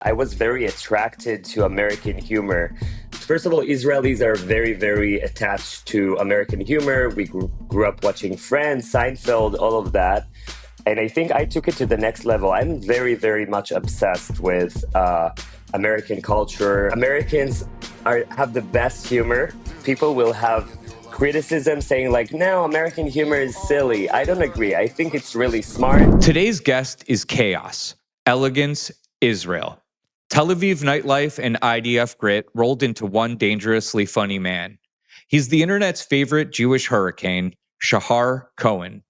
I was very attracted to American humor. First of all, Israelis are very, very attached to American humor. We grew up watching Friends, Seinfeld, all of that. And I think I took it to the next level. I'm very, very much obsessed with American culture. Americans have the best humor. People will have criticism saying like, no, American humor is silly. I don't agree. I think it's really smart. Today's guest is Chaos, Elegance, Israel. Tel Aviv nightlife and IDF grit rolled into one dangerously funny man. He's the internet's favorite Jewish hurricane, Shahar Cohen.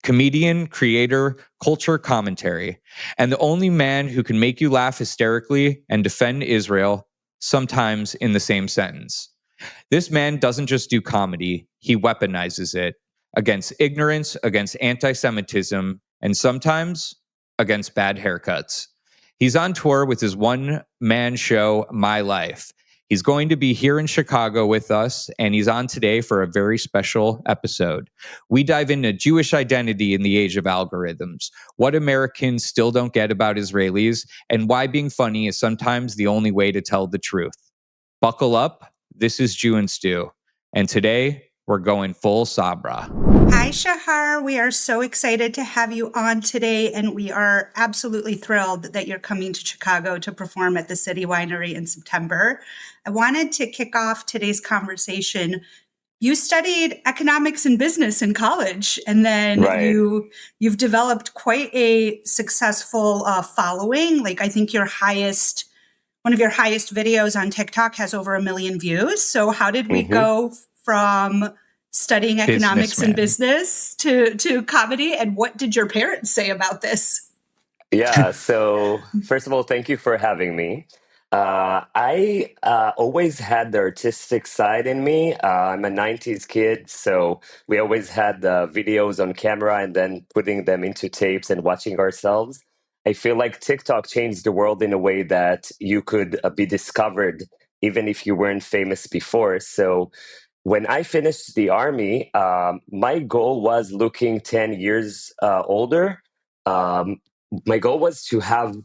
Comedian, creator, culture commentary, and the only man who can make you laugh hysterically and defend Israel, sometimes in the same sentence. This man doesn't just do comedy, he weaponizes it against ignorance, against anti Semitism, and sometimes against bad haircuts. He's on tour with his one-man show, My Life. He's going to be here in Chicago with us, and he's on today for a very special episode. We dive into Jewish identity in the age of algorithms, what Americans still don't get about Israelis, and why being funny is sometimes the only way to tell the truth. Buckle up. This is Jew and Stew, and today we're going full Sabra. Hi, Shahar. We are so excited to have you on today, and we are absolutely thrilled that you're coming to Chicago to perform at the City Winery in September. I wanted to kick off today's conversation. You studied economics and business in college, and then you've developed quite a successful following. Like, I think one of your highest videos on TikTok has over 1 million views. So how did we go from studying economics and business to comedy? And what did your parents say about this? Yeah, so first of all, thank you for having me. I always had the artistic side in me. I'm a 90s kid, so we always had the videos on camera and then putting them into tapes and watching ourselves. I feel like TikTok changed the world in a way that you could be discovered even if you weren't famous before. So when I finished the army, my goal was looking 10 years older. My goal was to have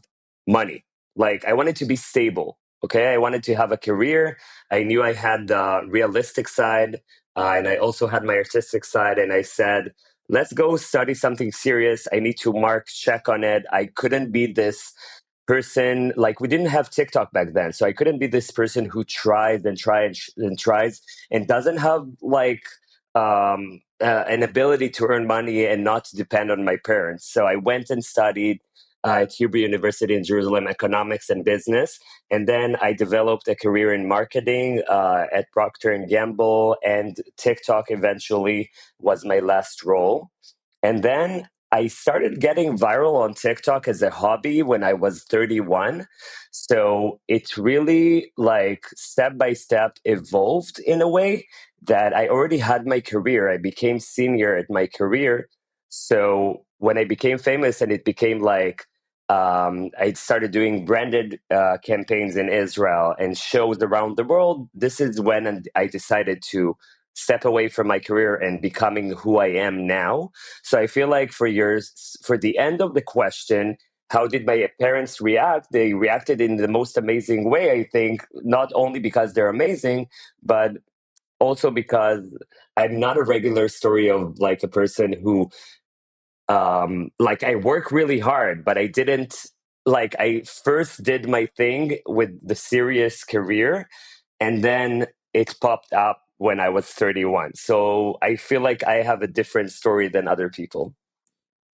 money. Like, I wanted to be stable. Okay. I wanted to have a career. I knew I had the realistic side, and I also had my artistic side. And I said, let's go study something serious. I need to mark check on it. I couldn't be this person. Like, we didn't have TikTok back then, so I couldn't be this person who tries and tries and tries and doesn't have like an ability to earn money and not to depend on my parents. So I went and studied at Hebrew University in Jerusalem, economics and business. And then I developed a career in marketing at Procter & Gamble, and TikTok eventually was my last role. And then I started getting viral on TikTok as a hobby when I was 31. So it really, like, step by step evolved in a way that I already had my career. I became senior at my career. So when I became famous and it became like, I started doing branded campaigns in Israel and shows around the world. This is when I decided to step away from my career and becoming who I am now. So I feel like for the end of the question, how did my parents react? They reacted in the most amazing way, I think, not only because they're amazing, but also because I'm not a regular story of like a person who like, I work really hard, but I didn't, like, I first did my thing with the serious career, and then it popped up when I was 31. So I feel like I have a different story than other people.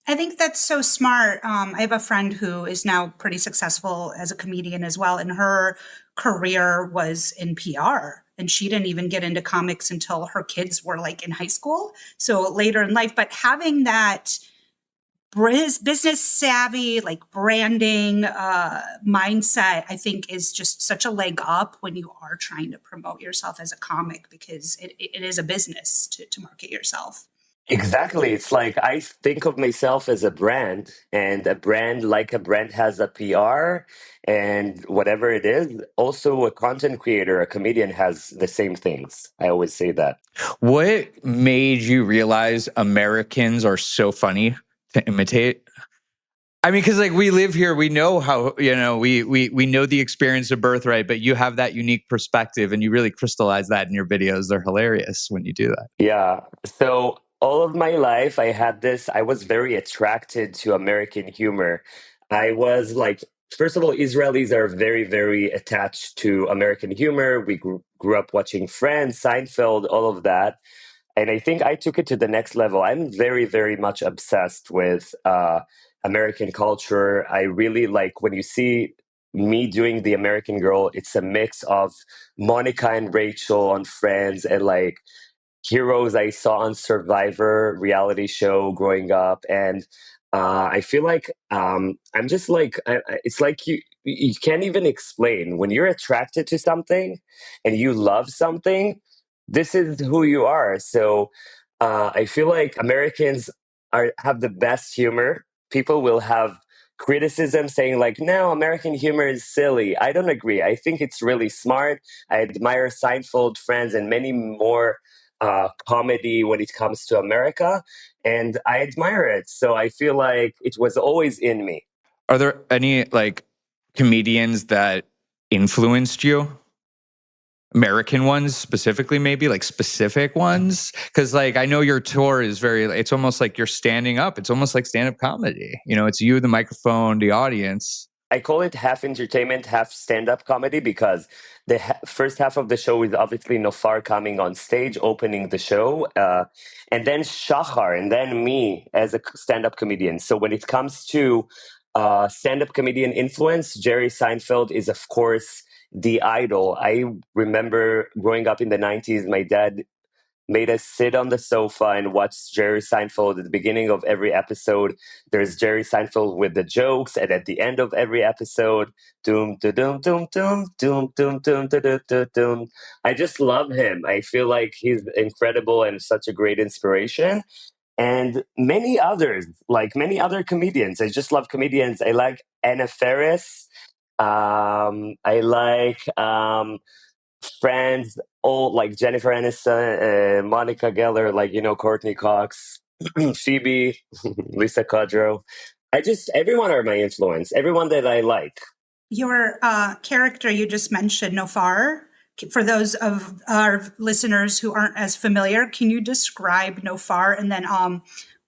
I think that's so smart. I have a friend who is now pretty successful as a comedian as well, and her career was in PR. And she didn't even get into comics until her kids were like in high school, so later in life. But having that business savvy, like branding mindset, I think is just such a leg up when you are trying to promote yourself as a comic, because it is a business to market yourself. Exactly. It's like I think of myself as a brand, and a brand, like a brand, has a PR and whatever it is. Also, a content creator, a comedian, has the same things. I always say that. What made you realize Americans are so funny to imitate? I mean, because like we live here, we know how, we know the experience of birthright, but you have that unique perspective and you really crystallize that in your videos. They're hilarious when you do that. Yeah. So all of my life, I was very attracted to American humor. I was like, first of all, Israelis are very, very attached to American humor. We grew up watching Friends, Seinfeld, all of that. And I think I took it to the next level. I'm very, very much obsessed with American culture. I really like when you see me doing the American Girl, it's a mix of Monica and Rachel on Friends and like heroes I saw on Survivor reality show growing up, and I feel like I'm just like it's like you can't even explain when you're attracted to something and you love something. This is who you are. So I feel like Americans have the best humor. People will have criticism saying like, no, American humor is silly. I don't agree. I think it's really smart. I admire Seinfeld, Friends, and many more comedy when it comes to America, and I admire it. So I feel like it was always in me. Are there any like comedians that influenced you? American ones specifically, maybe like specific ones? Because like I know your tour is it's almost like you're standing up. It's almost like stand-up comedy. It's you, the microphone, the audience. I call it half entertainment, half stand-up comedy because the first half of the show is obviously Nofar coming on stage, opening the show, and then Shahar, and then me as a stand-up comedian. So when it comes to stand-up comedian influence, Jerry Seinfeld is, of course, the idol. I remember growing up in the 90s, my dad made us sit on the sofa and watch Jerry Seinfeld. At the beginning of every episode, there's Jerry Seinfeld with the jokes, and at the end of every episode, doom, doom, doom, doom, doom, doom, doom, doom, doom, doom, doom. I just love him. I feel like he's incredible and such a great inspiration. And many others, like many other comedians. I just love comedians. I like Anna Faris. I like Friends, all like Jennifer Aniston, Monica Geller, like Courtney Cox, Phoebe, Lisa Kudrow. Everyone are my influence. Everyone that I like. Your character you just mentioned, Nofar, for those of our listeners who aren't as familiar, can you describe Nofar? And then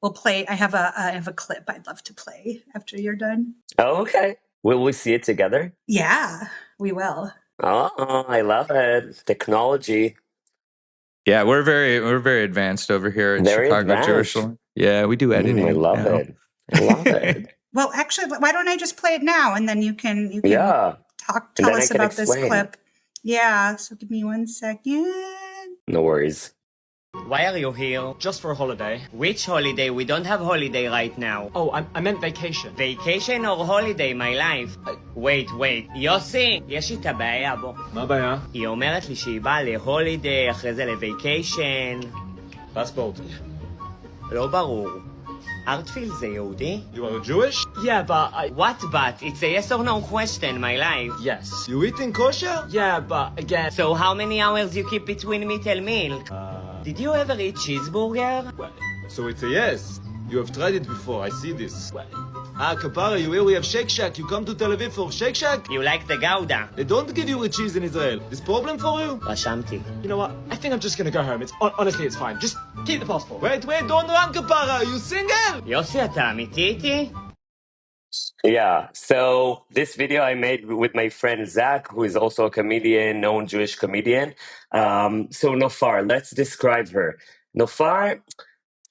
we'll play. I have a clip I'd love to play after you're done. Oh, okay. Will we see it together? Yeah, we will. Oh, I love it. Technology. Yeah, we're very advanced over here at Very Chicago Jewish. advanced. Yeah, we do editing. I love it. I love it. Well, actually, why don't I just play it now, and then you can Yeah. tell us about explain. this clip. Yeah, so give me 1 second. No worries. Why are you here? Just for a holiday. Which holiday? We don't have holiday right now. Oh, I meant vacation. Vacation or holiday, my life? wait, יוסי, יש איתה בעיה, בוא. מה הבעיה? היא אומרת לי שהיא באה להולידיי, אחרי זה לויקיישן. פספורט. לא ברור. ארטפיל זה יהודי? You are Jewish? Yeah, but What but? It's a yes or no question, my life. Yes. You eating kosher? Yeah, but again... So how many hours you keep between meat and milk? Did you ever eat cheeseburger? Well, so it's a yes. You have tried it before, I see this. Kapara, you hear we have Shake Shack. You come to Tel Aviv for Shake Shack? You like the gouda? They don't give you with cheese in Israel. This problem for you? רשמתי. You know what? I think I'm just gonna go home. Honestly, it's fine. Just keep the passport. Wait, don't run, Kapara. You single? יוסי, אתה אמיתי איתי? Yeah, so this video I made with my friend Zach, who is also a comedian, known Jewish comedian. So Nofar, let's describe her. Nofar,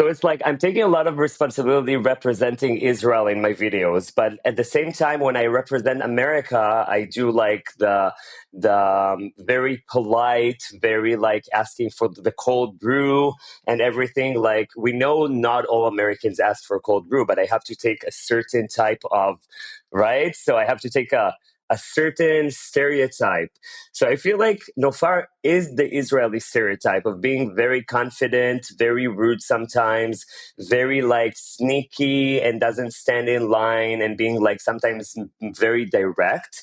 so it's like I'm taking a lot of responsibility representing Israel in my videos, but at the same time, when I represent America, I do like the very polite, very like asking for the cold brew and everything. Like we know not all Americans ask for cold brew, but I have to take a certain type of, right? So I have to take a certain stereotype. So I feel like Nofar is the Israeli stereotype of being very confident, very rude sometimes, very like sneaky and doesn't stand in line and being like sometimes very direct.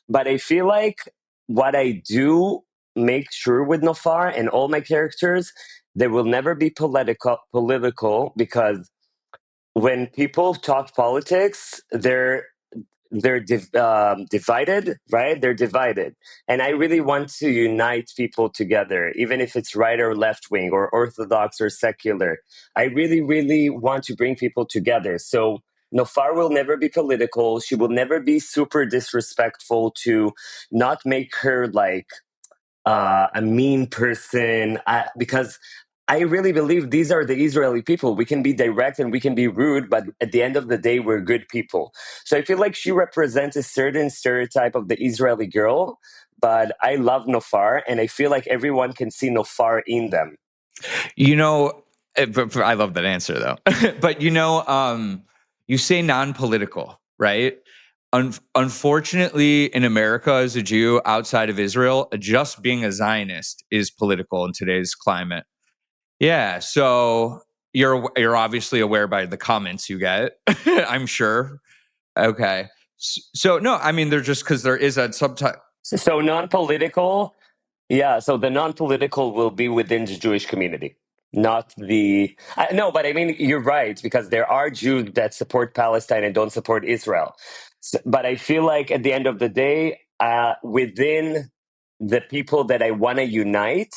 But I feel like what I do make sure with Nofar and all my characters, they will never be political because when people talk politics, they're divided, right? They're divided, and I really want to unite people together, even if it's right or left wing or orthodox or secular. I really, really want to bring people together. So Nofar will never be political. She will never be super disrespectful to not make her like a mean person, because I really believe these are the Israeli people. We can be direct and we can be rude, but at the end of the day, we're good people. So I feel like she represents a certain stereotype of the Israeli girl, but I love Nofar, and I feel like everyone can see Nofar in them. You know, I love that answer though. But you say non-political, right? Unfortunately, in America, as a Jew outside of Israel, just being a Zionist is political in today's climate. Yeah, so you're obviously aware by the comments you get, I'm sure. Okay, so no, I mean they're just because there is a subtype. So non-political, yeah. So the non-political will be within the Jewish community, not the. No, but I mean you're right, because there are Jews that support Palestine and don't support Israel. But I feel like at the end of the day, within the people that I want to unite,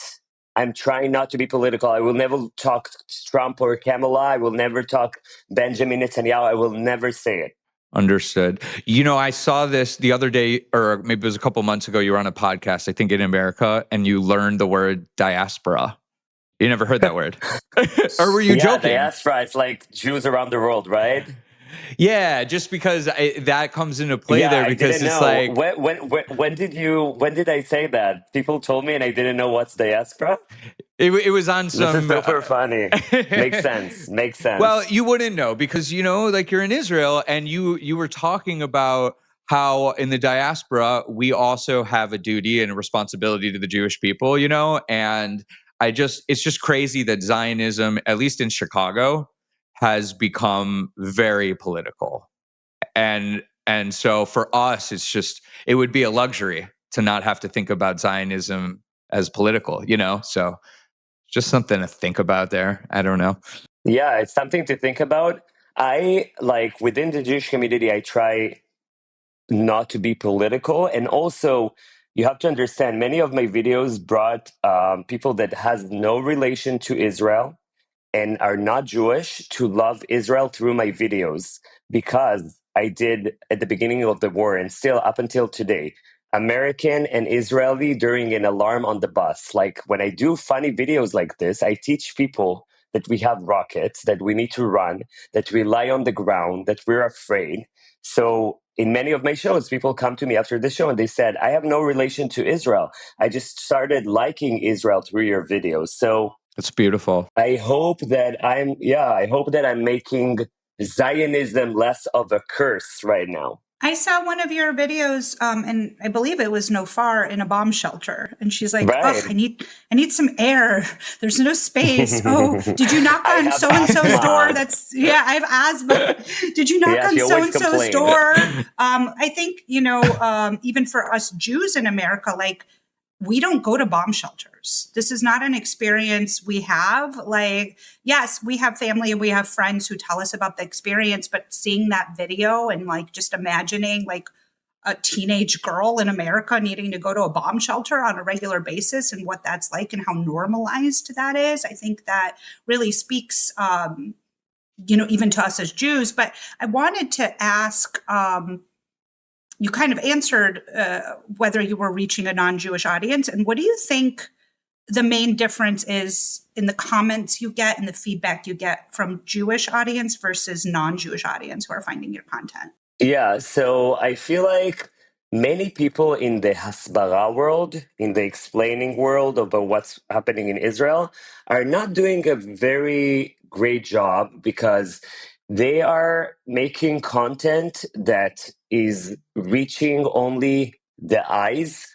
I'm trying not to be political. I will never talk Trump or Kamala. I will never talk Benjamin Netanyahu. I will never say it. Understood. I saw this the other day, or maybe it was a couple months ago. You were on a podcast, I think in America, and you learned the word diaspora. You never heard that word. Or were you joking? Diaspora, it's like Jews around the world, right? Yeah, just because that comes into play there, because I didn't it's know. like When did I say that? People told me and I didn't know what's diaspora. it was on some. This is super funny. Makes sense. Well, you wouldn't know because like you're in Israel, and you were talking about how in the diaspora we also have a duty and a responsibility to the Jewish people, and it's just crazy that Zionism, at least in Chicago, has become very political. And so for us, it would be a luxury to not have to think about Zionism as political, so just something to think about there. I don't know. Yeah, it's something to think about. I like within the Jewish community, I try not to be political. And also, you have to understand, many of my videos brought people that has no relation to Israel and are not Jewish to love Israel through my videos, because I did at the beginning of the war and still up until today, American and Israeli during an alarm on the bus. Like when I do funny videos like this, I teach people that we have rockets, that we need to run, that we lie on the ground, that we're afraid. So in many of my shows, people come to me after the show and they said, I have no relation to Israel. I just started liking Israel through your videos. So it's beautiful. I hope that I'm making Zionism less of a curse right now. I saw one of your videos, and I believe it was Nofar in a bomb shelter, and she's like, Right. "Oh, I need some air. There's no space. Oh, did you knock on so and so's door? I have asthma. Did you knock on so and so's door?" I think even for us Jews in America, like, we don't go to bomb shelters. This is not an experience we have. Like, yes, we have family and we have friends who tell us about the experience, but seeing that video and like just imagining like a teenage girl in America needing to go to a bomb shelter on a regular basis and what that's like and how normalized that is, I think that really speaks, even to us as Jews. But I wanted to ask, you kind of answered whether you were reaching a non-Jewish audience. And what do you think the main difference is in the comments you get and the feedback you get from Jewish audience versus non-Jewish audience who are finding your content? Yeah, so I feel like many people in the hasbara world, in the explaining world about what's happening in Israel, are not doing a very great job, because they are making content that is reaching only the eyes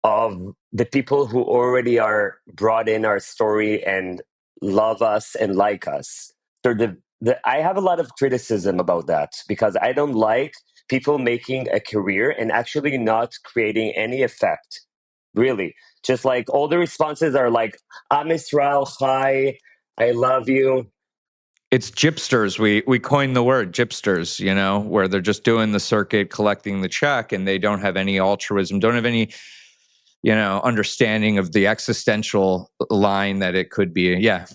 of the people who already are brought in our story and love us and like us. So I have a lot of criticism about that, because I don't like people making a career and actually not creating any effect. Really. Just like all the responses are like, Am Israel, hi, I love you. It's gypsters. We coined the word gypsters, you know, where they're just doing the circuit, collecting the check, and they don't have any altruism, don't have any, you know, understanding of the existential line that it could be. Yeah.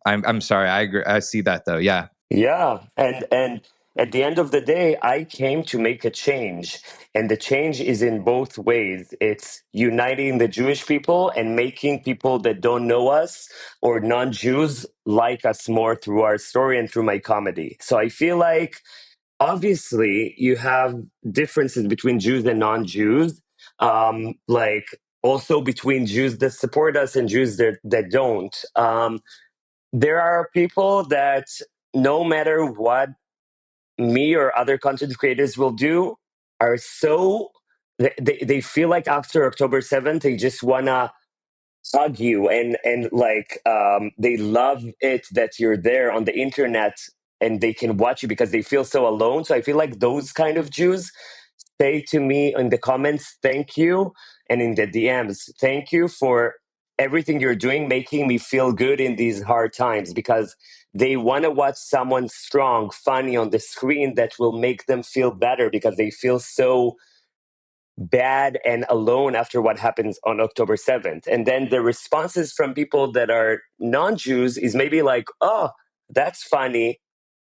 I'm sorry. I agree. I see that though. Yeah. Yeah, and at the end of the day, I came to make a change, and the change is in both ways. It's uniting the Jewish people and making people that don't know us or non-Jews like us more through our story and through my comedy. So I feel like obviously you have differences between Jews and non-Jews, like also between Jews that support us and Jews that don't. There are people that no matter what me or other content creators will do are so they feel like after October 7th they just wanna hug you and like they love it that you're there on the internet and they can watch you because they feel so alone. So I feel like those kind of Jews say to me in the comments, thank you, and in the DMs, thank you for everything you're doing, making me feel good in these hard times, because they want to watch someone strong, funny on the screen that will make them feel better because they feel so bad and alone after what happens on October 7th. And then the responses from people that are non-Jews is maybe like, oh, that's funny.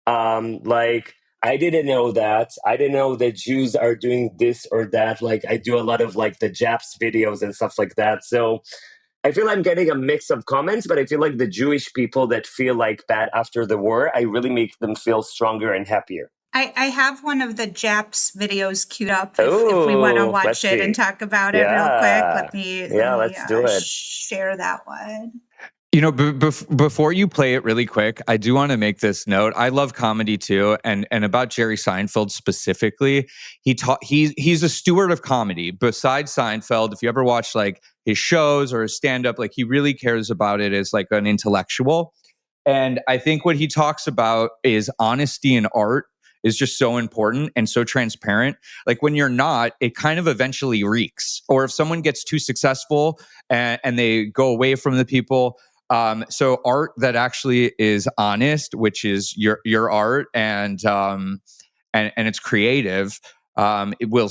Like, I didn't know that. I didn't know that Jews are doing this or that. Like, I do a lot of like the Japs videos and stuff like that. So I feel I'm getting a mix of comments, but I feel like the Jewish people that feel like bad after the war, I really make them feel stronger and happier. I have one of the Japs videos queued up if we want to Oh, watch let's it and see. talk about it real quick. Let Yeah, me let's do it. share that one. You know, before you play it really quick, I do want to make this note. I love comedy too, and about Jerry Seinfeld specifically. He's a steward of comedy. Besides Seinfeld, if you ever watch like his shows or his stand up, like he really cares about it as like an intellectual. And I think what he talks about is honesty in art is just so important and so transparent. Like when you're not, it kind of eventually reeks. Or if someone gets too successful and they go away from the people. So art that actually is honest, which is your art and it's creative, it will.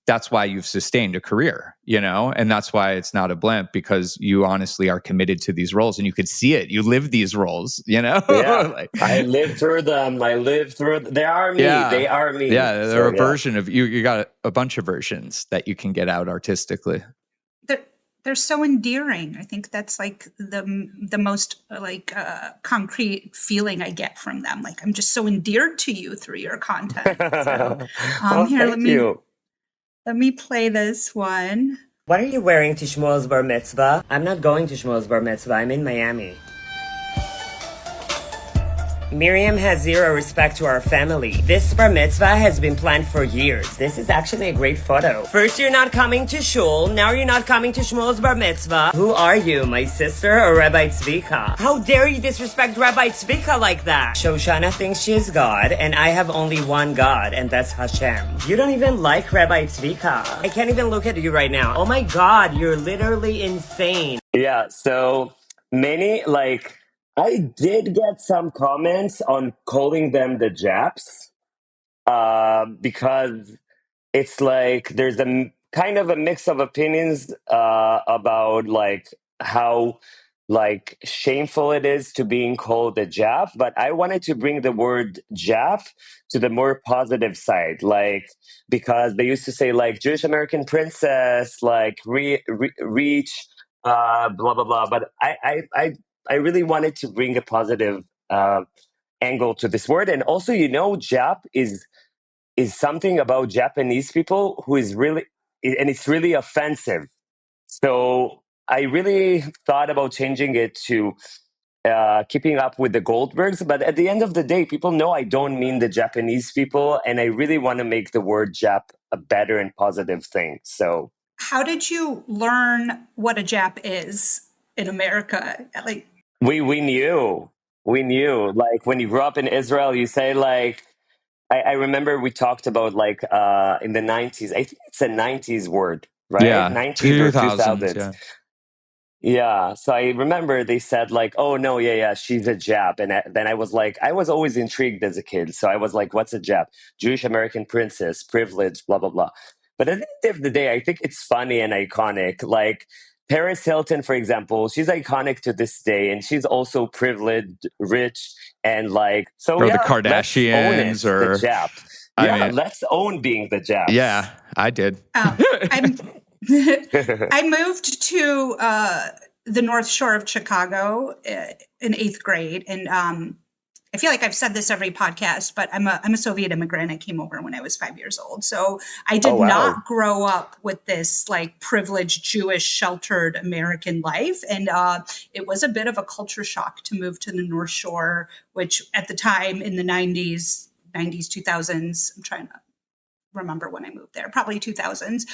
That's why you've sustained a career, you know, and that's why it's not a blimp, because you honestly are committed to these roles and you could see it. You live these roles, you know. Yeah, like, I lived through them. I lived through. They are me. yeah, They are me. yeah. They're So a yeah. version of you. You got a bunch of versions that you can get out artistically. They're so endearing. I think that's like the most like concrete feeling I get from them. Like I'm just so endeared to you through your content. So Oh, here, thank you. let me play this one. What are you wearing to Shmuel's bar mitzvah? I'm not going to Shmuel's bar mitzvah. I'm in Miami. Miriam has zero respect to our family. This bar mitzvah has been planned for years. This is actually a great photo. First you're not coming to shul, now you're not coming to Shmuel's bar mitzvah. Who are you, my sister or Rabbi Tzvika? How dare you disrespect Rabbi Tzvika like that? Shoshana thinks she is God, and I have only one God, and that's Hashem. You don't even like Rabbi Tzvika. I can't even look at you right now. Oh my God, you're literally insane. Yeah. So many like I did get some comments on calling them the Japs, because it's like there's kind of a mix of opinions about like how like shameful it is to being called a Jap, but I wanted to bring the word Jap to the more positive side, like because they used to say like Jewish American princess, like reach, blah blah blah. But I really wanted to bring a positive angle to this word, and also you know Jap is something about Japanese people who is really, and it's really offensive. So I really thought about changing it to keeping up with the Goldbergs. But at the end of the day, people know I don't mean the Japanese people. And I really want to make the word Jap a better and positive thing. So how did you learn what a Jap is in America? Like we knew. Like when you grew up in Israel, you say like, I remember we talked about like in the 90s. I think it's a 90s word, right? Yeah, 90s or 2000s. 2000s. Yeah. Yeah, so I remember they said like, "Oh no, yeah, yeah, she's a Jap," and then I was like, I was always intrigued as a kid, so I was like, "What's a Jap? Jewish American princess, privilege, blah blah blah." But at the end of the day, I think it's funny and iconic. Like Paris Hilton, for example, she's iconic to this day, and she's also privileged, rich, and like, so Or the yeah, let's own it, Kardashians, the or Jap. I Yeah, mean, let's own being the yeah, Japs. I did. I'm I moved to the North Shore of Chicago in eighth grade, and I feel like I've said this every podcast, but I'm a Soviet immigrant. I came over when I was 5 years old, so I Oh did wow. not grow up with this like privileged Jewish sheltered American life, and it was a bit of a culture shock to move to the North Shore, which at the time in the '90s, 2000s. I'm trying to remember when I moved there, probably 2000s,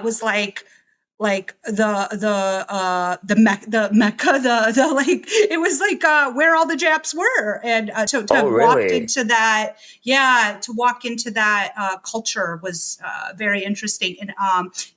was like the Mecca, the like, it was like where all the Japs were, and to Oh have walked really? into that, yeah, to walk into that culture was very interesting. And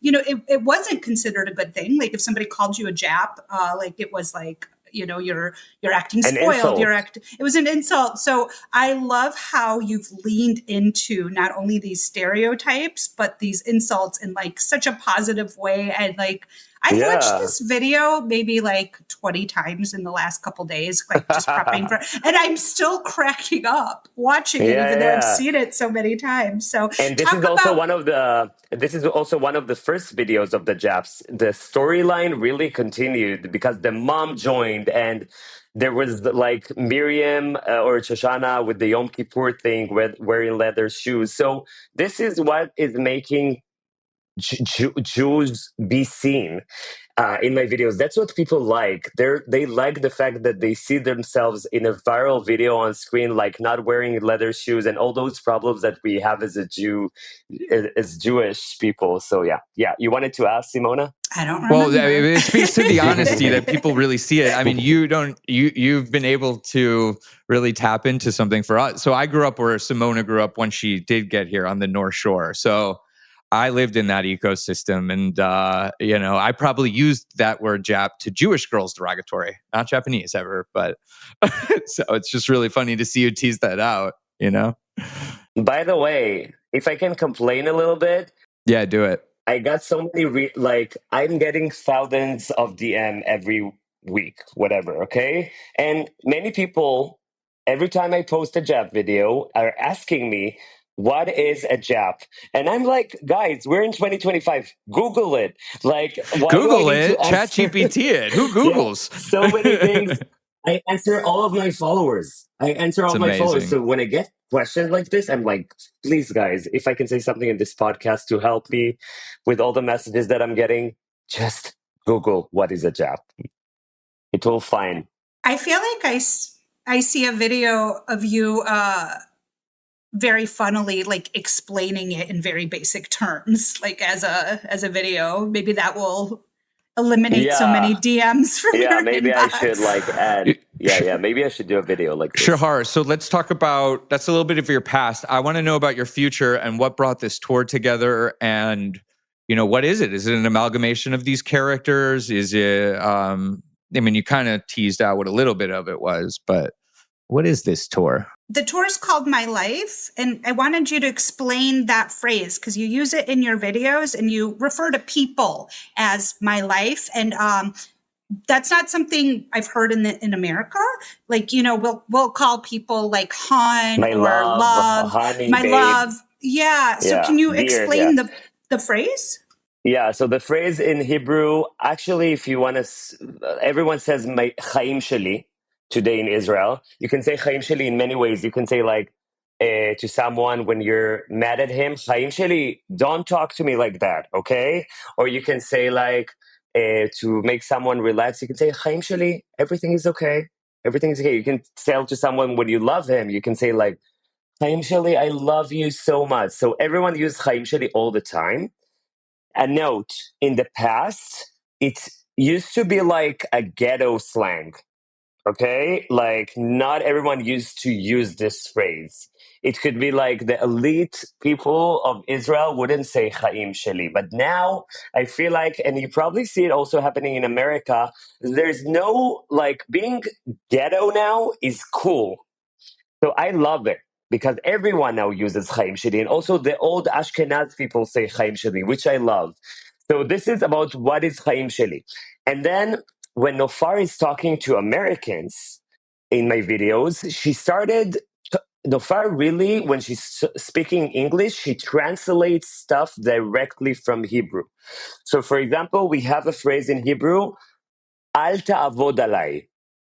it wasn't considered a good thing. Like if somebody called you a Jap, like it was like, you're acting An spoiled, insult. it was an insult. So I love how you've leaned into not only these stereotypes but these insults in like such a positive way. And like I've watched Yeah. this video maybe like 20 times in the last couple days, like just prepping for, and I'm still cracking up watching it, Yeah, even though I've yeah. seen it so many times. So And talk about, this is also one of the first videos of the Japs. The storyline really continued because the mom joined, and there was like Miriam or Shoshana with the Yom Kippur thing with wearing leather shoes. So this is what is making Jews be seen in my videos. That's what people like. They like the fact that they see themselves in a viral video on screen, like not wearing leather shoes and all those problems that we have as a Jew, as Jewish people. So yeah, yeah. You wanted to ask, Simona? I don't Well, I remember. mean, it speaks to the honesty that people really see it. I mean, you've been able to really tap into something for us. So I grew up where Simona grew up when she did get here on the North Shore. So I lived in that ecosystem, and I probably used that word Jap to Jewish girls derogatory, not Japanese ever. But so it's just really funny to see you tease that out. By the way, if I can complain a little bit, Yeah, do it. I got so many I'm getting thousands of DM every week, whatever, okay? And many people, every time I post a Jap video, are asking me, what is a Jap? And I'm like, guys, we're in 2025. Google it. Like, why do I Google need to it, Chat answer? GPT it. Who Yeah, Googles? so many things. I answer all of my followers. It's amazing. So when I get questions like this, I'm like, please, guys, if I can say something in this podcast to help me with all the messages that I'm getting, just Google what is a Jap. It will find. I feel like I see a video of you very funnily like explaining it in very basic terms, like as a video. Maybe that will eliminate so many Yeah. DMs from Yeah, your maybe I should inbox. like add. Yeah, maybe I should do a video like this. Shahar, so let's talk about, that's a little bit of your past. I want to know about your future and what brought this tour together, and what is it? Is it an amalgamation of these characters? Is it I mean, you kind of teased out what a little bit of it was, but what is this tour? The tour is called My Life, and I wanted you to explain that phrase because you use it in your videos and you refer to people as my life. And that's not something I've heard in America. Like, we'll call people like hon My or love, love, honey, my babe. love. Yeah. So Yeah, can you dear. Yeah. explain the phrase? Yeah, so the phrase in Hebrew, actually, if you want to, everyone says my chaim sheli today in Israel. You can say chaim sheli in many ways. You can say like to someone when you're mad at him, chaim sheli, don't talk to me like that, okay? Or you can say like to make someone relax, you can say chaim sheli, everything is okay. Everything is okay. You can tell to someone when you love him, you can say like chaim sheli, I love you so much. So everyone uses chaim sheli all the time. A note, in the past, it used to be like a ghetto slang, Okay, like not everyone used to use this phrase. It could be like the elite people of Israel wouldn't say Chaim Sheli. But now I feel like, and you probably see it also happening in America, there's no, like, being ghetto now is cool. So I love it because everyone now uses Chaim Sheli. And also the old Ashkenaz people say Chaim Sheli, which I love. So this is about what is Chaim Sheli. And then when Nofar is talking to Americans in my videos, she started, Nofar really, when she's speaking English, she translates stuff directly from Hebrew. So for example, we have a phrase in Hebrew, Al ta'avod alai.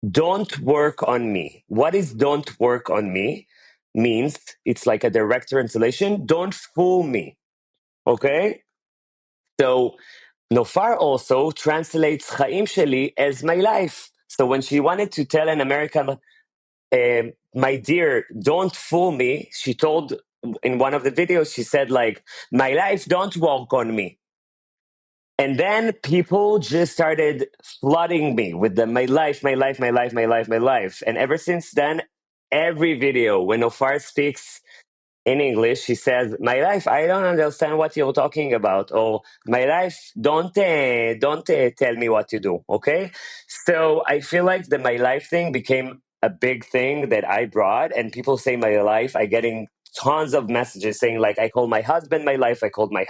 Don't work on me. What is don't work on me? Means it's like a direct translation. Don't fool me. Okay? So Nofar also translates Chaim Sheli as my life. So when she wanted to tell an American, my dear, don't fool me, she told in one of the videos, she said like, my life, don't work on me. And then people just started flooding me with my life, my life, my life, my life, my life. And ever since then, every video when Nofar speaks in English, she says, "My life, I don't understand what you're talking about," or "My life, don't tell me what to do." Okay, so I feel like the "my life" thing became a big thing that I brought, and people say "my life." I getting tons of messages saying like, "I called my husband my life," "I called my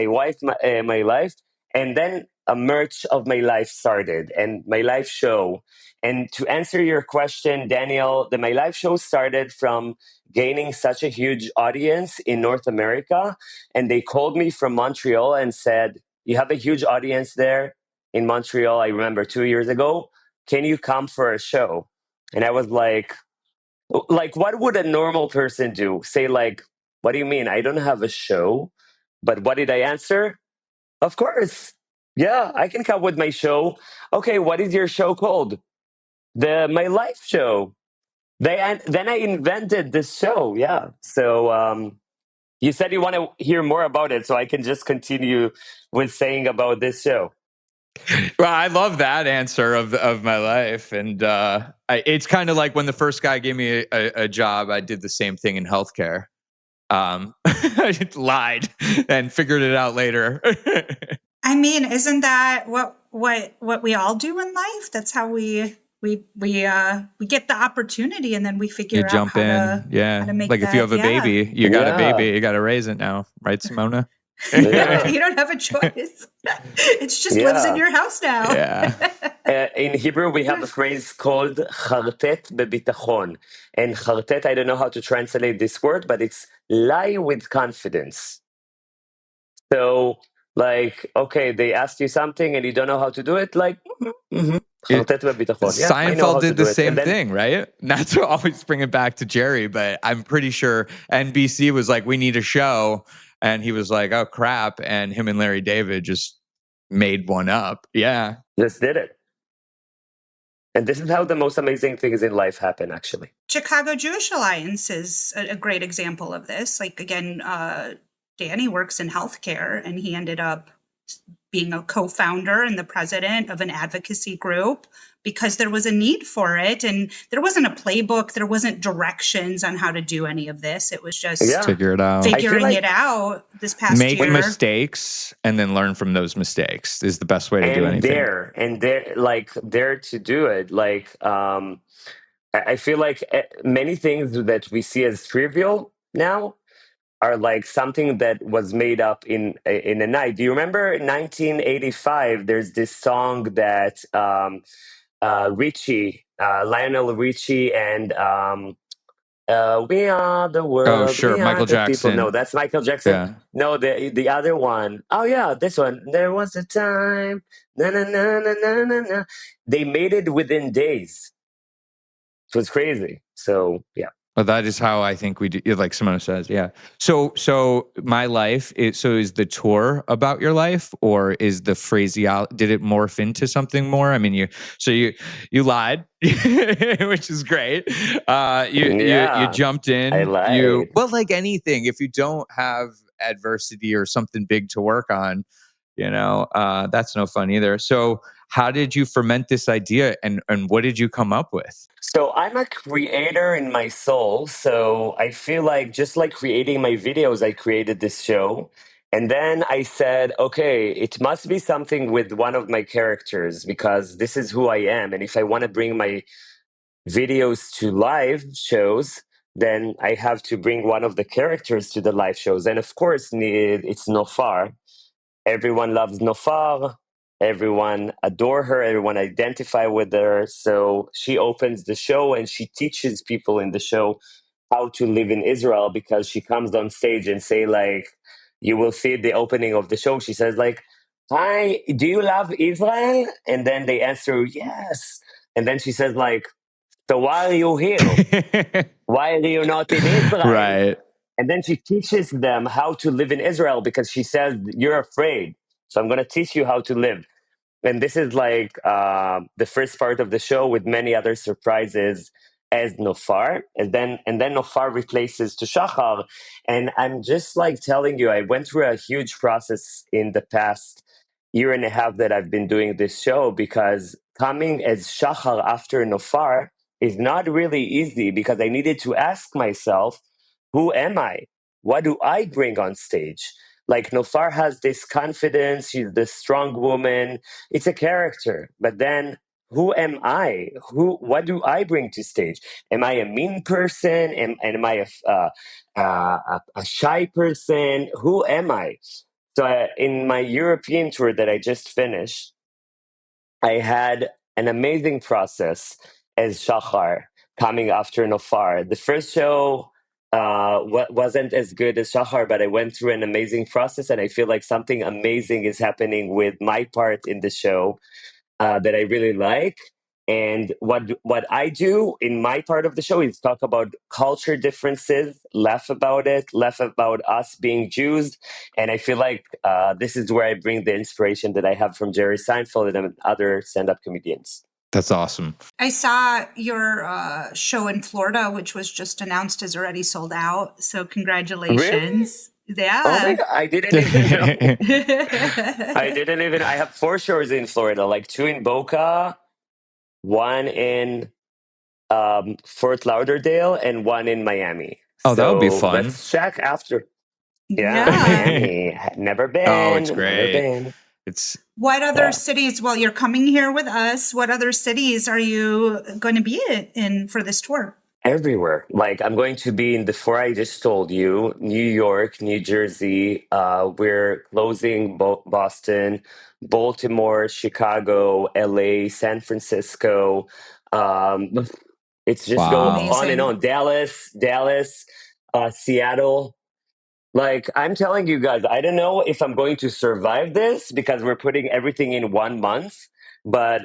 wife my life," and then a merch of my life started, and my life show. And to answer your question, Daniel, the my life show started from gaining such a huge audience in North America. And they called me from Montreal and said, "You have a huge audience there in Montreal. I remember 2 years ago. Can you come for a show?" And I was like, what would a normal person do? Say like, "What do you mean? I don't have a show." But what did I answer? Of course. Yeah, I can come with my show. Okay, what is your show called? My life show. Then I invented this show. Yeah. So you said you want to hear more about it, so I can just continue with saying about this show. Well, I love that answer of my life, and it's kind of like when the first guy gave me a job, I did the same thing in healthcare. I lied and figured it out later. I mean, isn't that what we all do in life? That's how we get the opportunity, and then we figure You out jump how in, to make like that. if you have a baby, you got a baby, you got to raise it now, right, Simona? Yeah. You don't have a choice. It just lives in your house now. Yeah. In Hebrew, we have a phrase called "chartet bebitachon," and "chartet," I don't know how to translate this word, but it's lie with confidence. So, like, okay, they ask you something and you don't know how to do it, like, "chartet bebitachon." Yeah, I know how Seinfeld to did do the it. And same then thing, right? Not to always bring it back to Jerry, but I'm pretty sure NBC was like, "We need a show," and he was like, "Oh crap!" And him and Larry David just made one up. Yeah. just did it. And this is how the most amazing things in life happen, actually. Chicago Jewish Alliance is a great example of this. Like, again, Danny works in healthcare, and he ended up being a co-founder and the president of an advocacy group because there was a need for it. And there wasn't a playbook. There wasn't directions on how to do any of this. It was just Figure it out. figuring it out this past Make year. mistakes and then learn from those mistakes is the best way to do anything. Dare to do it. Like, I feel like many things that we see as trivial now are like something that was made up in a night. Do you remember 1985? There's this song that Lionel Richie, and "We Are the World." Oh, sure. We Michael are the people. Jackson. No, that's Michael Jackson. Yeah. No, the other one. Oh yeah, this one. There was a time. Na na na na na na na. They made it within days. It was crazy. So yeah. Well, that is how I think we do. Like Simona says, yeah. So my life is the tour about your life, or is the phraseology? Did it morph into something more? I mean, you lied, which is great. You jumped in. I lied. Well, like anything, if you don't have adversity or something big to work on, that's no fun either. So How did you ferment this idea, and what did you come up with? So I'm a creator in my soul. So I feel like just like creating my videos, I created this show. And then I said, okay, it must be something with one of my characters because this is who I am. And if I want to bring my videos to live shows, then I have to bring one of the characters to the live shows. And of course, it's Nofar. Everyone loves Nofar. Everyone adore her. Everyone identify with her. So she opens the show and she teaches people in the show how to live in Israel because she comes on stage and say like, you will see at the opening of the show. She says like, "Hi, do you love Israel?" And then they answer yes. And then she says like, "So why are you here? Why are you not in Israel?" Right. And then she teaches them how to live in Israel because she says, "You're afraid. So I'm going to teach you how to live." And this is like the first part of the show with many other surprises as Nofar. And then Nofar replaces to Shahar. And I'm just like telling you, I went through a huge process in the past year and a half that I've been doing this show because coming as Shahar after Nofar is not really easy because I needed to ask myself, who am I? What do I bring on stage? Like Nofar has this confidence, she's this strong woman. It's a character. But then who am I? What do I bring to stage? Am I a mean person? Am I a shy person? Who am I? So in my European tour that I just finished, I had an amazing process as Shahar coming after Nofar. The first show wasn't as good as Shahar, but I went through an amazing process, and I feel like something amazing is happening with my part in the show that I really like. And what I do in my part of the show is talk about culture differences, laugh about it, laugh about us being Jews. And I feel like this is where I bring the inspiration that I have from Jerry Seinfeld and other stand-up comedians. That's awesome. I saw your show in Florida, which was just announced, is already sold out. So congratulations. Really? Yeah. Oh my God, I didn't even know. I have 4 shows in Florida, like 2 in Boca, 1 in Fort Lauderdale, and 1 in Miami. Oh, that would be So fun. let's check after. Yeah, Yeah. Miami. Never been. Oh, it's Never great. been. What other cities? Well, you're coming here with us. What other cities are you going to be in for this tour? Everywhere. Like I'm going to be in the 4 I just told you: New York, New Jersey. We're closing Boston, Baltimore, Chicago, LA, San Francisco. It's just Wow. go on Amazing. and on. Dallas, Seattle. Like I'm telling you guys, I don't know if I'm going to survive this because we're putting everything in 1 month, but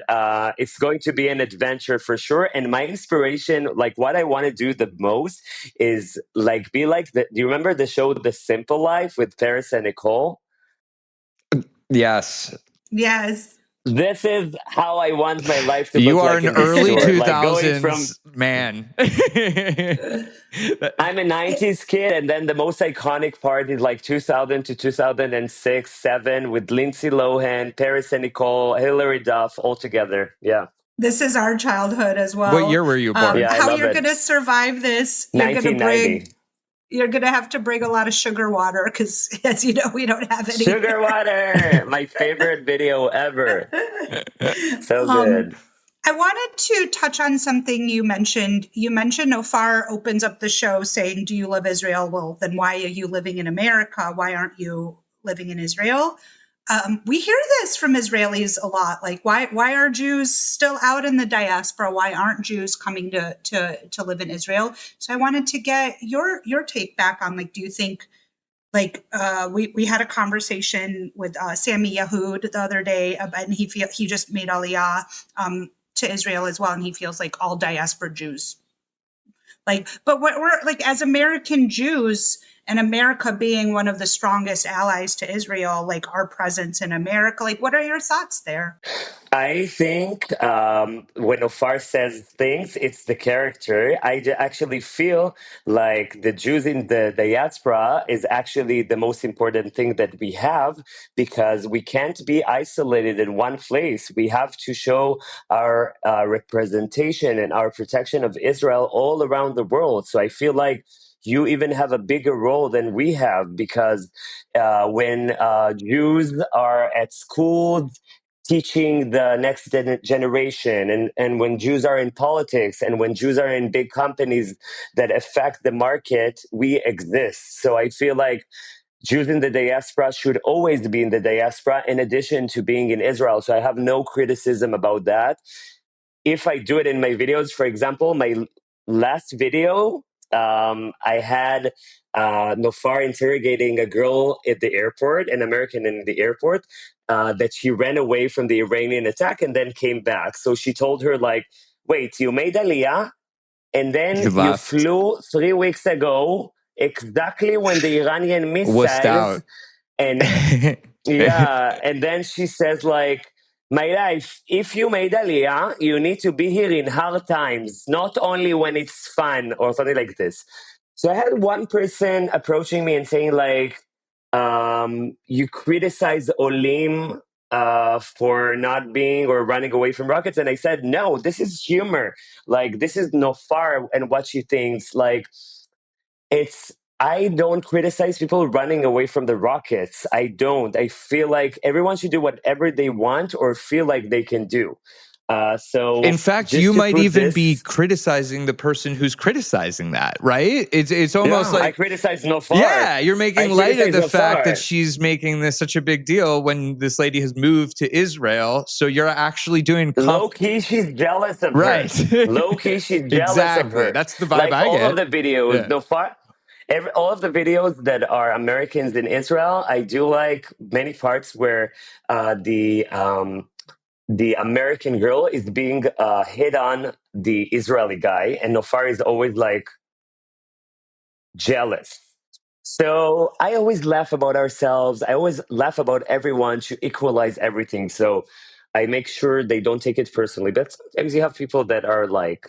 it's going to be an adventure for sure. And my inspiration, like what I want to do the most is like be like do you remember the show The Simple Life with Paris and Nicole? Yes. Yes. This is how I want my life to You look are like an in this early tour. 2000s Like going from man. I'm a 90s kid, and then the most iconic part is like 2000 to 2006, 7 with Lindsay Lohan, Paris and Nicole, Hilary Duff, all together. Yeah. This is our childhood as well. What year were you born? Yeah, I how love you're it. going to survive this? You're going to 1990. You're going to have to bring a lot of sugar water because, as you know, we don't have any. Sugar water, my favorite video ever. So good. I wanted to touch on something you mentioned. You mentioned Nofar opens up the show saying, "Do you love Israel? Well, then why are you living in America? Why aren't you living in Israel?" We hear this from Israelis a lot. Like, why are Jews still out in the diaspora? Why aren't Jews coming to live in Israel? So I wanted to get your take back on, like, do you think, like, we had a conversation with Sammy Yahud the other day, and he just made Aliyah to Israel as well, and he feels like all diaspora Jews, like, but we're like, as American Jews, and America being one of the strongest allies to Israel, like our presence in America. Like, what are your thoughts there? I think when Nofar says things, it's the character. Actually feel like the Jews in the diaspora is actually the most important thing that we have, because we can't be isolated in one place. We have to show our representation and our protection of Israel all around the world. So I feel like you even have a bigger role than we have, because when Jews are at schools teaching the next generation, and when Jews are in politics, and when Jews are in big companies that affect the market, we exist. So I feel like Jews in the diaspora should always be in the diaspora in addition to being in Israel. So I have no criticism about that. If I do it in my videos, for example, my last video, I had Nofar interrogating a girl at the airport, an American in the airport, that she ran away from the Iranian attack and then came back. So she told her, like, wait, you made Aliyah and He then you left. flew 3 weeks ago, exactly when the Iranian Wussed missiles, out. and yeah, and then she says, like, my life, if you made Aliyah, you need to be here in hard times, not only when it's fun or something like this. So I had one person approaching me and saying, like, you criticize Olim for not being or running away from rockets. And I said, no, this is humor. Like, this is Nofar and what she thinks. Like, I don't criticize people running away from the rockets. I don't. I feel like everyone should do whatever they want or feel like they can do. So In fact, just you to might prove even this, be criticizing the person who's criticizing that, right? It's almost yeah, I like, criticize Nofar. yeah, you're I making light of criticize the fact that Nofar. she's making this such a big deal when this lady has moved to Israel. So you're actually doing Low key, she's jealous of her. right. Low key, she's jealous of Exactly. her. That's the vibe Like I all of get. the videos, Yeah. Nofar, all of the videos that are Americans in Israel, I do like many parts where the American girl is being hit on the Israeli guy, and Nofar is always like jealous. So I always laugh about ourselves. I always laugh about everyone to equalize everything. So I make sure they don't take it personally. But sometimes you have people that are like,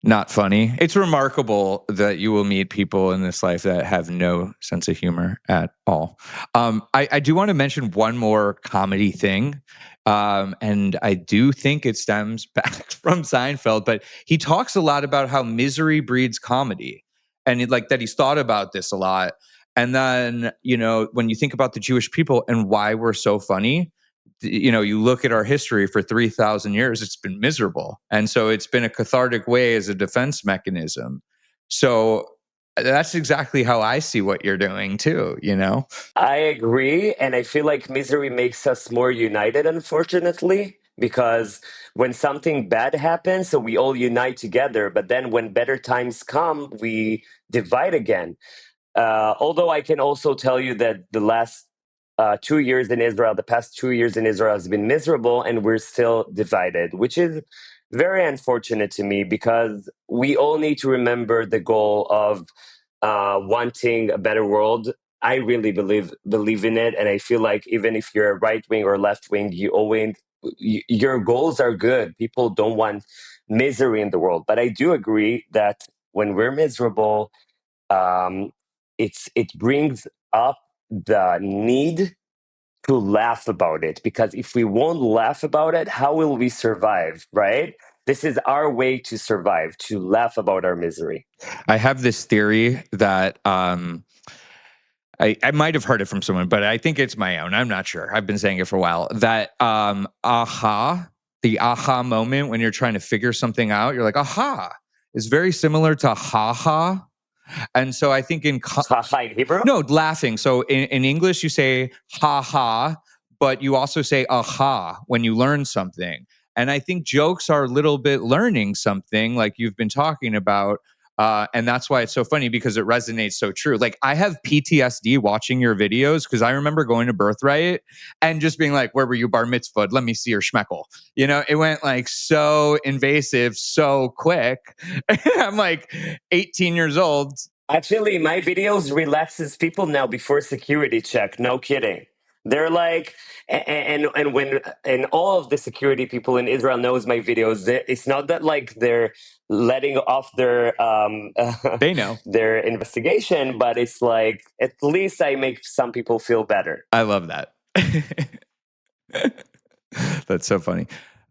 Not funny. It's remarkable that you will meet people in this life that have no sense of humor at all. I do want to mention one more comedy thing. And I do think it stems back from Seinfeld, but he talks a lot about how misery breeds comedy, and like that he's thought about this a lot. And then, when you think about the Jewish people and why we're so funny, you look at our history for 3,000 years, it's been miserable. And so it's been a cathartic way as a defense mechanism. So that's exactly how I see what you're doing too, I agree. And I feel like misery makes us more united, unfortunately, because when something bad happens, so we all unite together. But then when better times come, we divide again. Although I can also tell you that the last 2 years in Israel, the past 2 years in Israel has been miserable, and we're still divided, which is very unfortunate to me, because we all need to remember the goal of wanting a better world. I really believe in it, and I feel like even if you're right wing or left wing, your goals are good. People don't want misery in the world, but I do agree that when we're miserable, um, it brings up the need to laugh about it, because if we won't laugh about it, how will we survive, right? This is our way to survive, to laugh about our misery. I have this theory that I might have heard it from someone, but I think it's my own. I'm not sure. I've been saying it for a while. That the aha moment when you're trying to figure something out, you're like, aha, is very similar to ha. And so I think in Hebrew? no, laughing. So in English, you say ha ha, but you also say aha when you learn something. And I think jokes are a little bit learning something, like you've been talking about. And that's why it's so funny, because it resonates so true. Like, I have PTSD watching your videos, because I remember going to Birthright and just being like, where were you bar mitzvahed? Let me see your schmeckle. It went like so invasive, so quick. I'm like 18 years old, Actually, my videos relaxes people now before security check. No kidding. They're like, and when and all of the security people in Israel knows my videos. It's not that like they're letting off their They know. their investigation, but it's like at least I make some people feel better. I love that. That's so funny.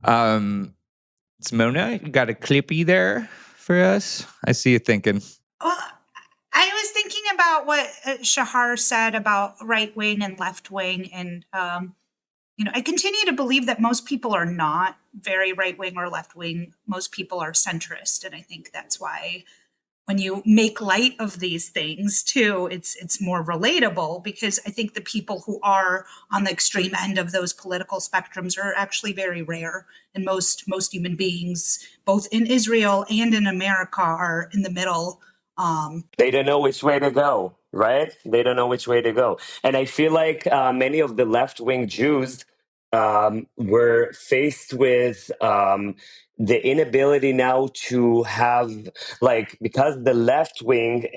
Simona, you got a clippy there for us? I see you thinking. Well, I was thinking about what Shahar said about right wing and left wing, and I continue to believe that most people are not very right wing or left wing. Most people are centrist, and I think that's why when you make light of these things too, it's more relatable, because I think the people who are on the extreme end of those political spectrums are actually very rare, and most human beings, both in Israel and in America, are in the middle. They don't know which way to go, right? They don't know which way to go. And I feel like many of the left wing Jews were faced with the inability now to have, like, because the left wing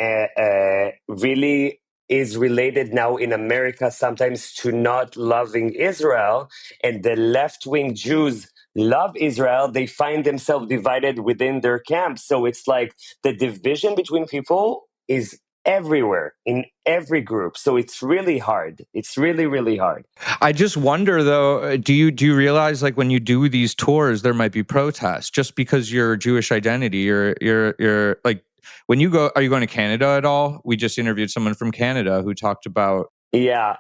really is related now in America sometimes to not loving Israel, and the left wing Jews love Israel, they find themselves divided within their camp. So it's like the division between people is everywhere in every group. So it's really hard. It's really, really hard. I just wonder though, do you realize like when you do these tours there might be protests just because your Jewish identity, you're like, when you go, are you going to Canada at all? We just interviewed someone from Canada who talked about. Yeah.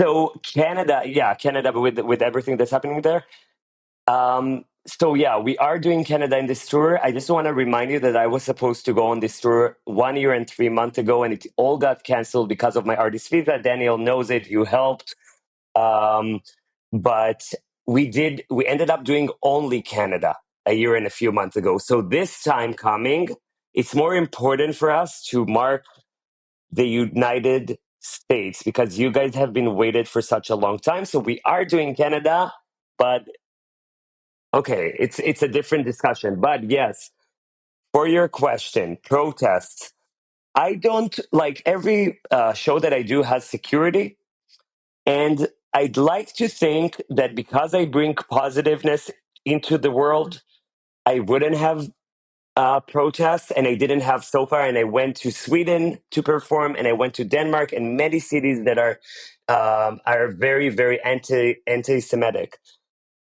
So Canada, Canada with everything that's happening there. So yeah, we are doing Canada in this tour. I just want to remind you that I was supposed to go on this tour 1 year and 3 months ago, and it all got canceled because of my artist visa. Daniel knows it. You helped. But we ended up doing only Canada a year and a few months ago. So this time coming, it's more important for us to mark the United States because you guys have been waited for such a long time. So we are doing Canada, but okay, it's a different discussion. But yes, for your question, protests. I don't like every show that I do has security. And I'd like to think that because I bring positiveness into the world, I wouldn't have protests, and I didn't have so far. And I went to Sweden to perform, and I went to Denmark and many cities that are very, very anti-Semitic.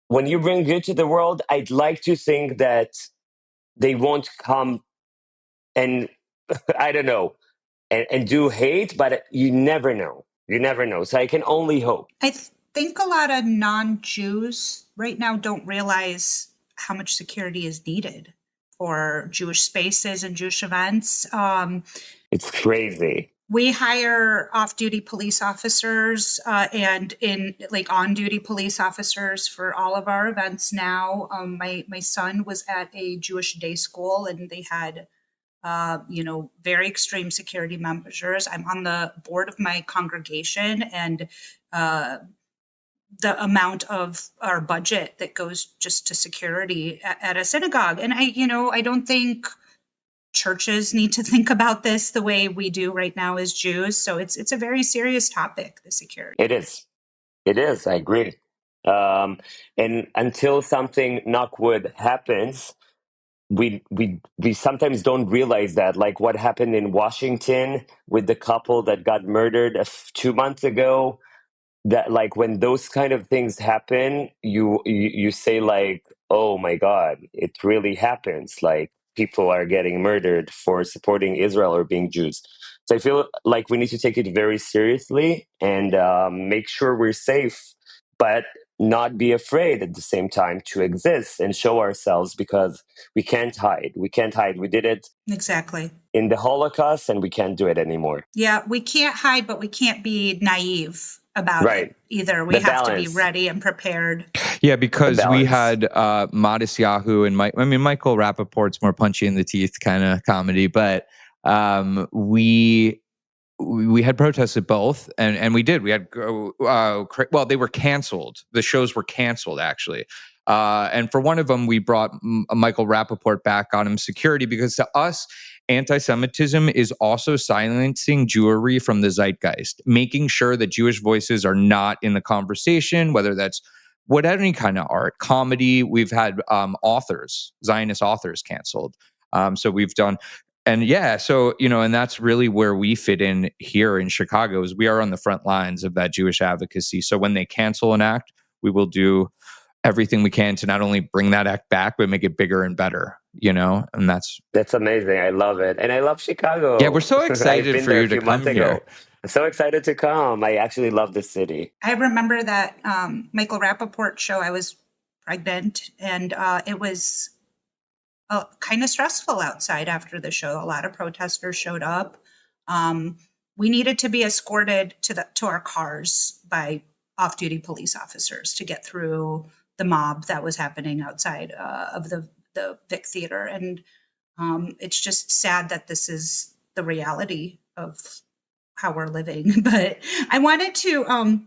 When you bring good to the world, I'd like to think that they won't come and I don't know and do hate, but you never know. You never know. So I can only hope. I think a lot of non-Jews right now don't realize how much security is needed for Jewish spaces and Jewish events. It's crazy. We hire off-duty police officers and on-duty police officers for all of our events now. My son was at a Jewish day school, and they had very extreme security measures. I'm on the board of my congregation, and the amount of our budget that goes just to security at a synagogue. And I don't think churches need to think about this the way we do right now as Jews. So it's a very serious topic, the security. It is. It is. I agree. And until something, knock wood, happens, we sometimes don't realize that, like what happened in Washington with the couple that got murdered 2 months ago. That like when those kind of things happen, you say like, oh my God, it really happens. Like people are getting murdered for supporting Israel or being Jews. So I feel like we need to take it very seriously and make sure we're safe, but not be afraid at the same time to exist and show ourselves, because we can't hide. We can't hide. We did it Exactly in the Holocaust, and we can't do it anymore. Yeah, we can't hide, but we can't be naive about it either. We have to be ready and prepared. Yeah, because we had Modest Yahoo and Michael Rappaport's more punchy in the teeth kind of comedy, but we had protests at both, and we did. We had well, they were canceled. The shows were canceled actually. And for one of them, we brought Michael Rappaport back on him security, because to us, anti-Semitism is also silencing Jewry from the zeitgeist, making sure that Jewish voices are not in the conversation, whether that's any kind of art, comedy. We've had Zionist authors canceled. So we've done, and and that's really where we fit in here in Chicago, is we are on the front lines of that Jewish advocacy. So when they cancel an act, we will do everything we can to not only bring that act back, but make it bigger and better, and that's amazing. I love it. And I love Chicago. Yeah, we're so I've excited been for there you a to few come months ago. here. I'm so excited to come. I actually love the city. I remember that Michael Rappaport show. I was pregnant, and it was kind of stressful outside after the show. A lot of protesters showed up. We needed to be escorted to our cars by off-duty police officers to get through the mob that was happening outside of the Vic Theater. And it's just sad that this is the reality of how we're living. But I wanted to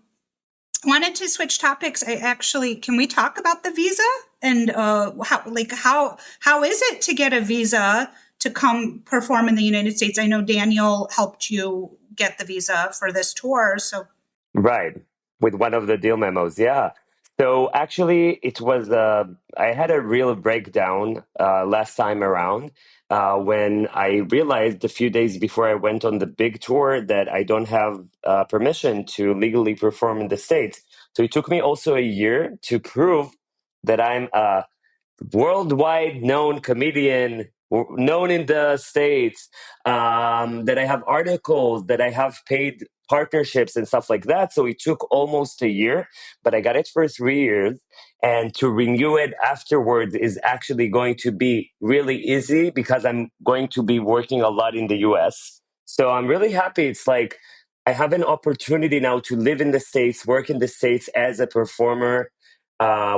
switch topics. Can we talk about the visa and how is it to get a visa to come perform in the United States? I know Daniel helped you get the visa for this tour. So Right. With one of the deal memos. Yeah. So actually, it was, I had a real breakdown last time around when I realized a few days before I went on the big tour that I don't have permission to legally perform in the States. So it took me also a year to prove that I'm a worldwide known comedian, known in the States, that I have articles, that I have paid partnerships and stuff like that. So it took almost a year, but I got it for 3 years. And to renew it afterwards is actually going to be really easy because I'm going to be working a lot in the US. So I'm really happy. It's like I have an opportunity now to live in the States, work in the States as a performer,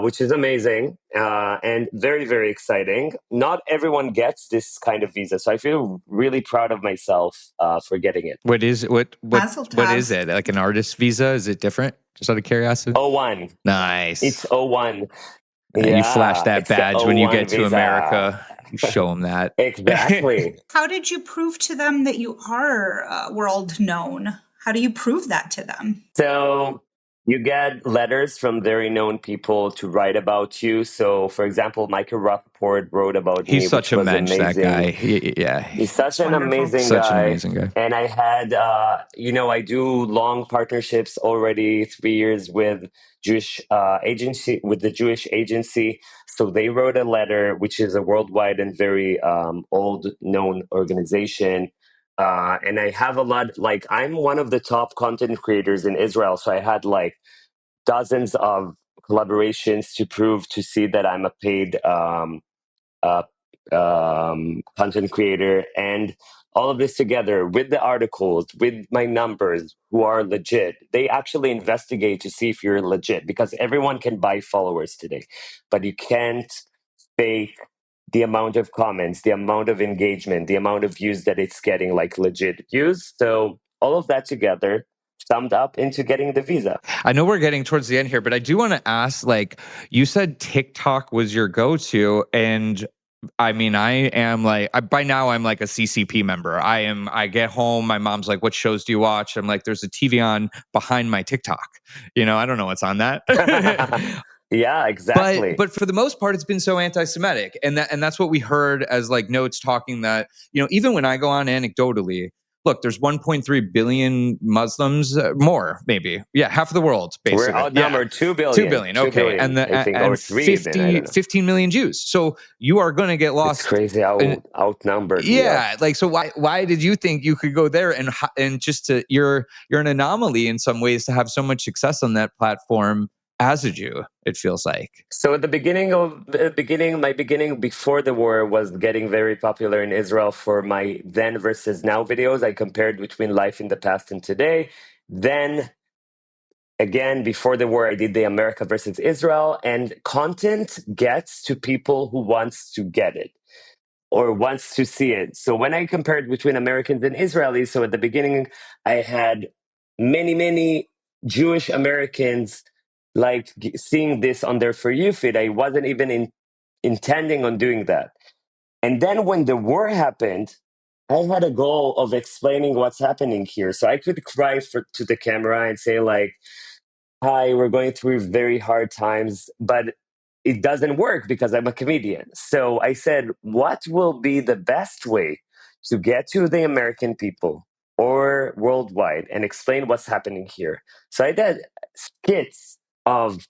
which is amazing and very, very exciting. Not everyone gets this kind of visa, so I feel really proud of myself for getting it. What is Mazel what tov. is it? Like an artist visa? Is it different? Just out of curiosity. O1. Nice. It's O1. You flash Yeah, that it's the badge when you O1 get to visa. America. You show them that. Exactly. how did you prove to them that you are world known? How do you prove that to them? So you get letters from very known people to write about you. So, for example, Michael Rappaport wrote about me, He's such which a was mensch, that amazing. guy. Yeah. He's such It's an wonderful. amazing Such an guy. amazing guy. And I had, I do long partnerships already, 3 years with the Jewish agency. So they wrote a letter, which is a worldwide and very old known organization. And I have a lot, like, I'm one of the top content creators in Israel. So I had like dozens of collaborations to see that I'm a paid uh, content creator, and all of this together with the articles, with my numbers, who are legit. They actually investigate to see if you're legit, because everyone can buy followers today, but you can't fake the amount of comments, the amount of engagement, the amount of views that it's getting, like legit views. So all of that together summed up into getting the visa. I know we're getting towards the end here, but I do want to ask, like, you said TikTok was your go-to, and I mean, by now I'm like a CCP member. I get home, my mom's like, what shows do you watch? I'm like, there's a TV on behind my TikTok. I don't know what's on that. Yeah, exactly. But for the most part, it's been so anti-Semitic. And that's what we heard as like notes talking that, even when I go on anecdotally, look, there's 1.3 billion Muslims, more maybe. Yeah, half of the world, basically. We're outnumbered 2 billion. 2 billion, okay. 2 billion, I think, or 3 even, I don't know. 15 million Jews. So you are going to get lost. It's crazy how outnumbered we are. Yeah, like, so why did you think you could go there and just you're an anomaly in some ways to have so much success on that platform as a Jew, it feels like? So at my beginning before the war was getting very popular in Israel for my then versus now videos. I compared between life in the past and today. Then again, before the war, I did the America versus Israel, and content gets to people who wants to get it or wants to see it. So when I compared between Americans and Israelis, so at the beginning, I had many, many Jewish Americans like seeing this on their For You feed. I wasn't even intending on doing that. And then when the war happened, I had a goal of explaining what's happening here. So I could cry to the camera and say, like, hi, we're going through very hard times, but it doesn't work because I'm a comedian. So I said, what will be the best way to get to the American people or worldwide and explain what's happening here? So I did skits of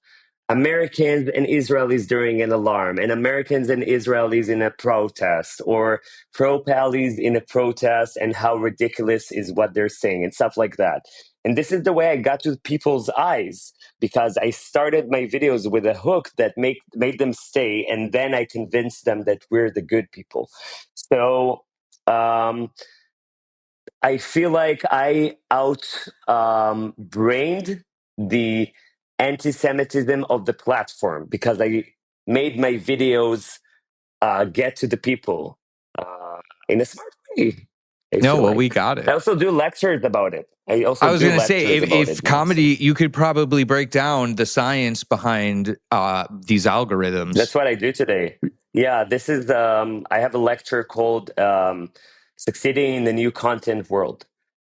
Americans and Israelis during an alarm, and Americans and Israelis in a protest, or pro-Pallies in a protest, and how ridiculous is what they're saying, and stuff like that. And this is the way I got to people's eyes, because I started my videos with a hook that made them stay, and then I convinced them that we're the good people. So I feel like I brained the anti-Semitism of the platform, because I made my videos get to the people in a smart way. We got it. I also do lectures about it. I was going to say, if comedy, you could probably break down the science behind these algorithms. That's what I do today. Yeah, this is, I have a lecture called Succeeding in the New Content World.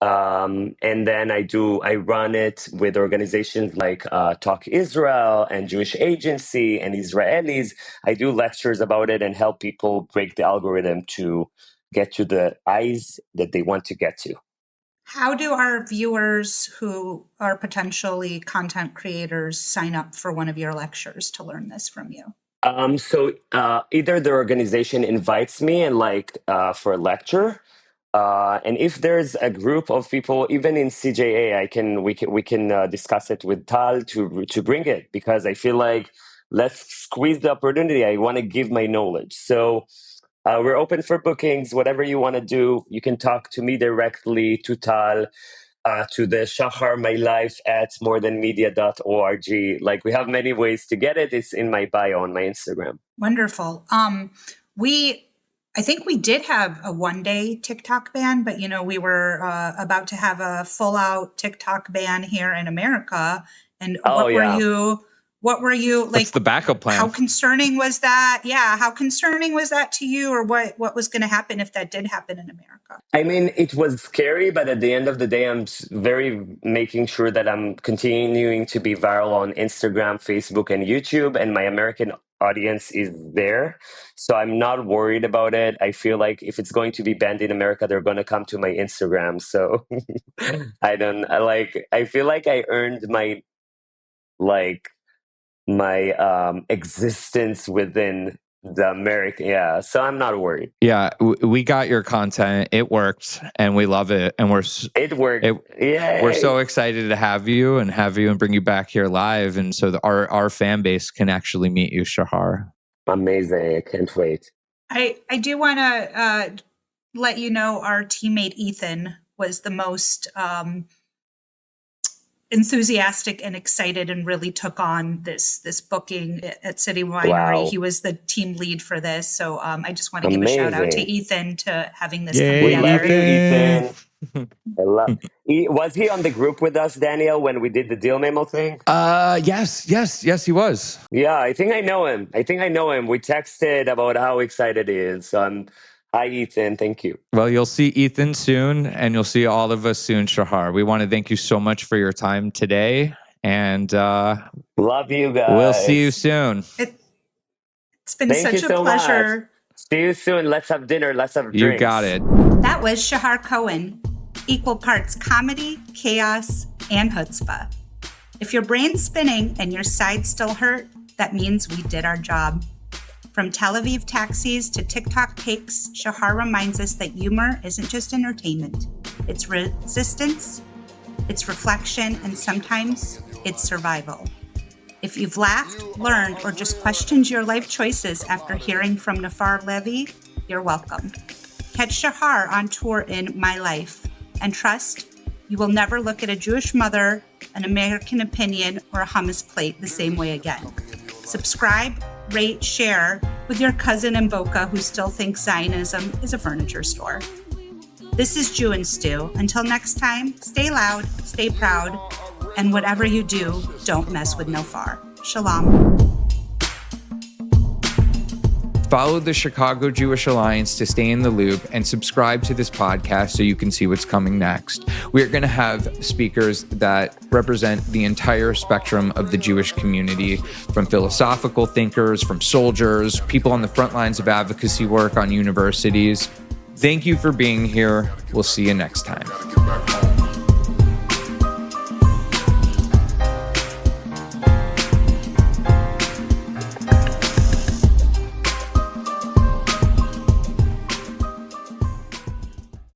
And then I run it with organizations like Talk Israel and Jewish Agency and Israelis. I do lectures about it and help people break the algorithm to get to the eyes that they want to get to. How do our viewers who are potentially content creators sign up for one of your lectures to learn this from you? So either the organization invites me and for a lecture, and if there's a group of people, even in CJA, we can discuss it with Tal to bring it, because I feel like let's squeeze the opportunity. I want to give my knowledge. So we're open for bookings. Whatever you want to do, you can talk to me directly, to Tal, to the Shahar My Life at morethanmedia.org. Like, we have many ways to get it. It's in my bio on my Instagram. Wonderful. I think we did have a one-day TikTok ban, but we were about to have a full-out TikTok ban here in America. And what were you like? What's the backup plan? How concerning was that? Yeah, how concerning was that to you, or what was going to happen if that did happen in America? I mean, it was scary, but at the end of the day, I'm very making sure that I'm continuing to be viral on Instagram, Facebook, and YouTube, and my American audience is there. So I'm not worried about it. I feel like if it's going to be banned in America, they're going to come to my Instagram. So I feel like I earned my existence within the American. Yeah. So I'm not worried. Yeah. We got your content. It worked and we love it. And it worked. We're so excited to have you and bring you back here live. And so our fan base can actually meet you, Shahar. Amazing. I can't wait. I do want to let you know our teammate Ethan was the most enthusiastic and excited and really took on this booking at City Winery. Wow. He was the team lead for this. So I just want to give a shout out to Ethan to having this come together. We love you, Ethan. Was he on the group with us, Daniel, when we did the deal memo thing? Yes, he was. Yeah, I think I know him. We texted about how excited he is. Hi, Ethan. Thank you. Well, you'll see Ethan soon, and you'll see all of us soon, Shahar. We want to thank you so much for your time today, and love you guys. We'll see you soon. It's been such a pleasure. Much. See you soon. Let's have dinner. Let's have drinks. You got it. That was Shahar Cohen. Equal parts comedy, chaos, and chutzpah. If your brain's spinning and your sides still hurt, that means we did our job. From Tel Aviv taxis to TikTok cakes, Shahar reminds us that humor isn't just entertainment. It's resistance, it's reflection, and sometimes it's survival. If you've laughed, learned, or just questioned your life choices after hearing from Nofar Levy, you're welcome. Catch Shahar on tour in My Life, and trust, you will never look at a Jewish mother, an American opinion, or a hummus plate the same way again. Subscribe, rate, share with your cousin in Boca who still thinks Zionism is a furniture store. This is Jew and Stew. Until next time, stay loud, stay proud, And whatever you do, don't mess with Nofar. Shalom. Follow the Chicago Jewish Alliance to stay in the loop and subscribe to this podcast so you can see what's coming next. We're going to have speakers that represent the entire spectrum of the Jewish community, from philosophical thinkers, from soldiers, people on the front lines of advocacy work on universities. Thank you for being here. We'll see you next time.